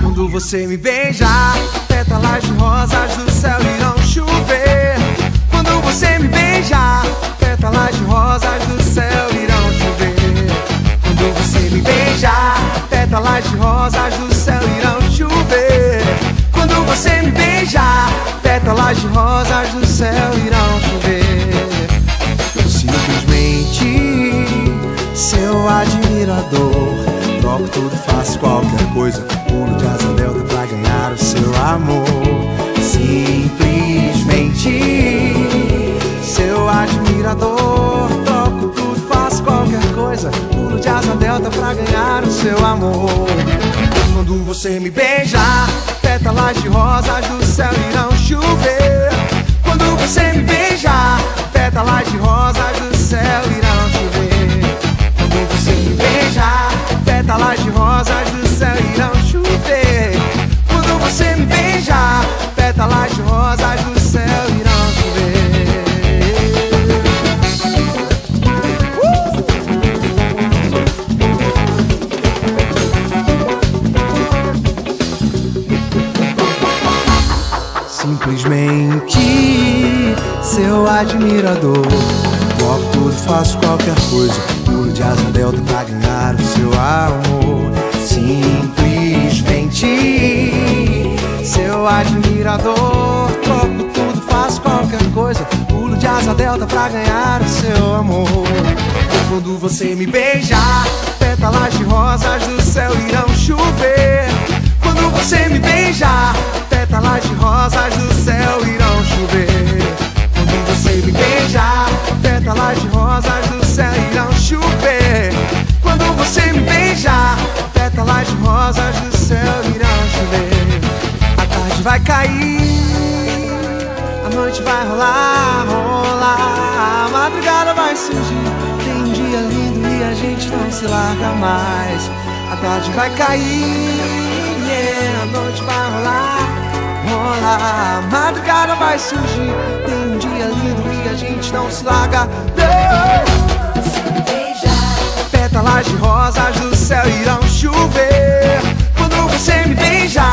Quando você me beija, pétalas de rosas do céu irão chover. Quando você me beija, pétalas de rosas do céu irão chover. Quando você me beija, pétalas de rosas do céu irão chover. Quando você me beija, pétalas de rosas do céu irão chover. Eu simplesmente seu admirador, troco tudo, faço qualquer coisa, pulo de asa delta pra ganhar o seu amor. Simplesmente seu admirador, troco tudo, faço qualquer coisa, pulo de asa delta pra ganhar o seu amor. Quando você me beija, pétalas de rosas do céu irão chover. Quando você me beija, pétalas de rosas do céu irão chover. Quando você me beija, pétalas de rosas do céu irão chover. Quando você me beija, pétalas de rosas do céu irão chover. Simplesmente seu admirador, toco tudo, faço qualquer coisa, pulo de asa delta pra ganhar o seu amor. Simplesmente seu admirador, troco tudo, faço qualquer coisa, pulo de asa delta pra ganhar o seu amor. Quando você me beija, pétalas de rosas do céu irão chover. Quando você me beija, pétalas de rosas do céu irão chover. Quando você me beija, pétalas de rosas do céu irão chover. Quando você me beija, pétalas de rosas do céu irão chover. A tarde vai cair, a noite vai rolar, rolar, a madrugada vai surgir. Tem um dia lindo e a gente não se larga mais. A tarde vai cair, yeah, a noite vai rolar, rolar, a madrugada vai surgir. Tem um dia lindo e a gente não se larga. Pétalas de rosas do céu irão chover. Quando você me beija,